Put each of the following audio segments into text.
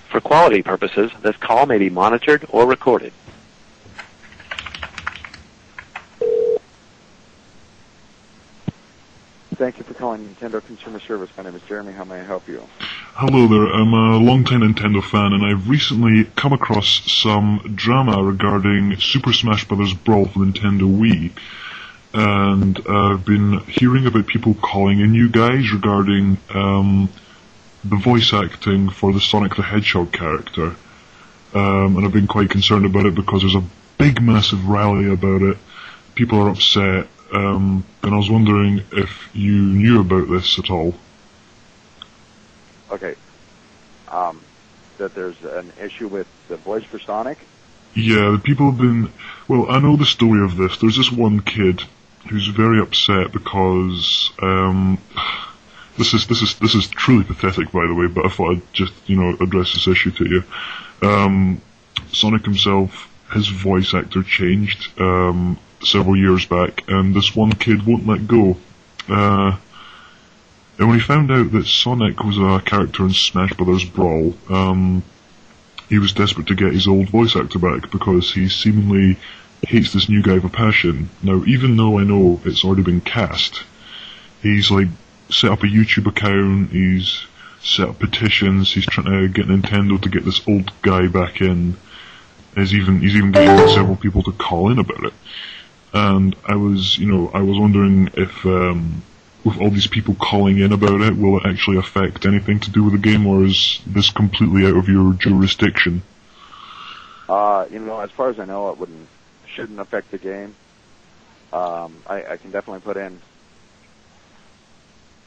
For quality purposes, this call may be monitored or recorded. Thank you for calling Nintendo Consumer Service. My name is Jeremy. How may I help you? Hello there, I'm a long-time Nintendo fan, and I've recently come across some drama regarding Super Smash Bros. Brawl for Nintendo Wii. And I've been hearing about people calling in you guys regarding the voice acting for the Sonic the Hedgehog character. And I've been quite concerned about it because there's a big, massive rally about it. People are upset, and I was wondering if you knew about this at all. Okay. That there's an issue with the voice for Sonic? Yeah, the people have been... Well, I know the story of this. There's this one kid who's very upset because... This is truly pathetic, by the way, but I thought I'd just, address this issue to you. Sonic himself, his voice actor changed several years back, and this one kid won't let go. And when he found out that Sonic was a character in Smash Bros. Brawl, he was desperate to get his old voice actor back because he seemingly hates this new guy with a passion. Now, even though I know it's already been cast, he's set up a YouTube account, he's set up petitions, he's trying to get Nintendo to get this old guy back in. He's even getting several people to call in about it. And I was wondering if, with all these people calling in about it, will it actually affect anything to do with the game, or is this completely out of your jurisdiction? As far as I know, it shouldn't affect the game. I can definitely put in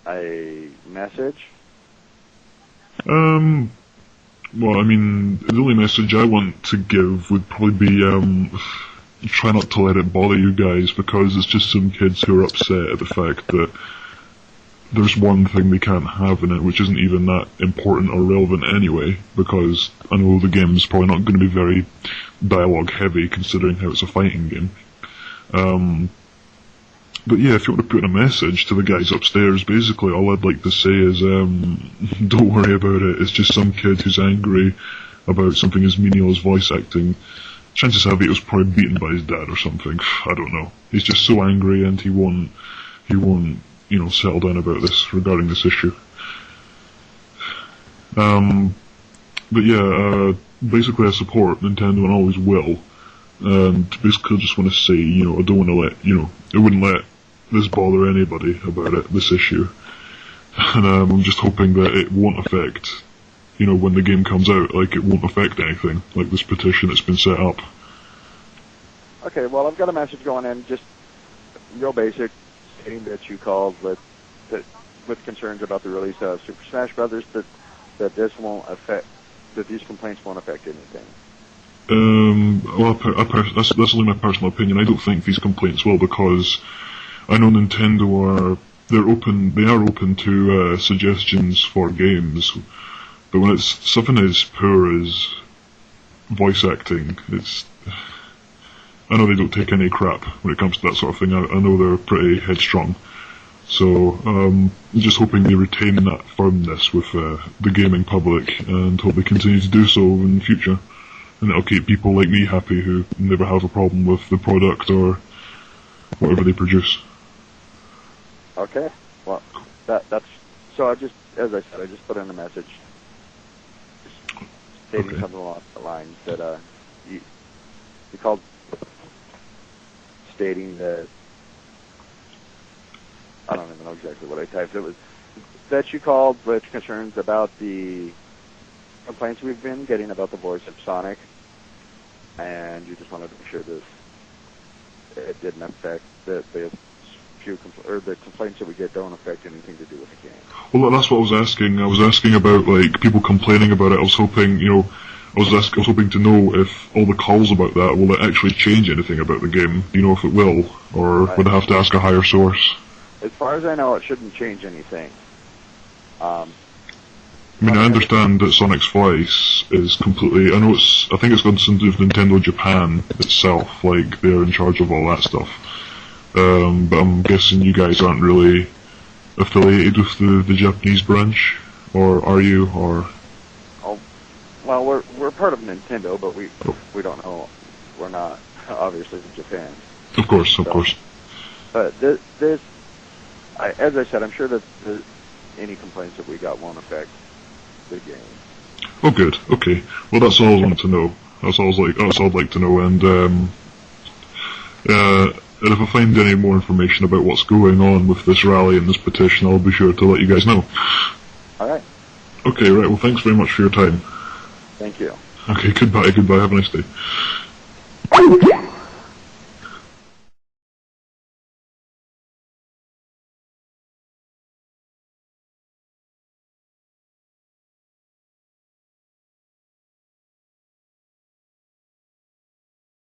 a message. Well, I mean, the only message I want to give would probably be, try not to let it bother you guys, because it's just some kids who are upset at the fact that there's one thing they can't have in it, which isn't even that important or relevant anyway, because I know the game's probably not going to be very dialogue heavy, considering how it's a fighting game. But yeah, if you want to put in a message to the guys upstairs, basically all I'd like to say is, don't worry about it, it's just some kid who's angry about something as menial as voice acting. Chances have he was probably beaten by his dad or something, I don't know. He's just so angry and he won't, settle down about this, regarding this issue. But yeah, basically I support Nintendo and always will. And basically I just want to say, I don't want to let, I wouldn't let this bother anybody about it, this issue. And I'm just hoping that it won't affect, when the game comes out, it won't affect anything, like this petition that's been set up. Okay, well, I've got a message going in, just real basic, stating that you called with concerns about the release of Super Smash Brothers, that this won't affect, that these complaints won't affect anything. Well, that's only my personal opinion. I don't think these complaints will, because I know Nintendo they are open to suggestions for games, but when it's something as poor as voice acting, I know they don't take any crap when it comes to that sort of thing. I know they're pretty headstrong. So, I'm just hoping they retain that firmness with the gaming public, and hope they continue to do so in the future. And it'll keep people like me happy who never have a problem with the product or whatever they produce. Okay. Well, that's... So as I said, I just put in a message stating something along the lines that you called stating that... I don't even know exactly what I typed. It was that you called with concerns about the complaints we've been getting about the voice of Sonic, and you just wanted to make sure that it didn't affect the complaints that we get don't affect anything to do with the game. Well, that's what I was asking. I was asking about people complaining about it. I was hoping, I was hoping to know if all the calls about that, will it actually change anything about the game? Do you know if it will, or would I have to ask a higher source? As far as I know, it shouldn't change anything. I understand that Sonic's voice is completely... I think it's got something to do with Nintendo Japan itself, they're in charge of all that stuff. But I'm guessing you guys aren't really affiliated with the Japanese branch, or are you, or... well, we're part of Nintendo, but we don't know. We're not obviously in Japan. Of course, of course. But as I said, I'm sure that any complaints that we got won't affect the game. Oh, good. Okay. Well, that's all I want to know. That's all I'd like to know. And if I find any more information about what's going on with this rally and this petition, I'll be sure to let you guys know. All right. Okay. Right. Well, thanks very much for your time. Thank you. Okay. Goodbye. Goodbye. Have a nice day.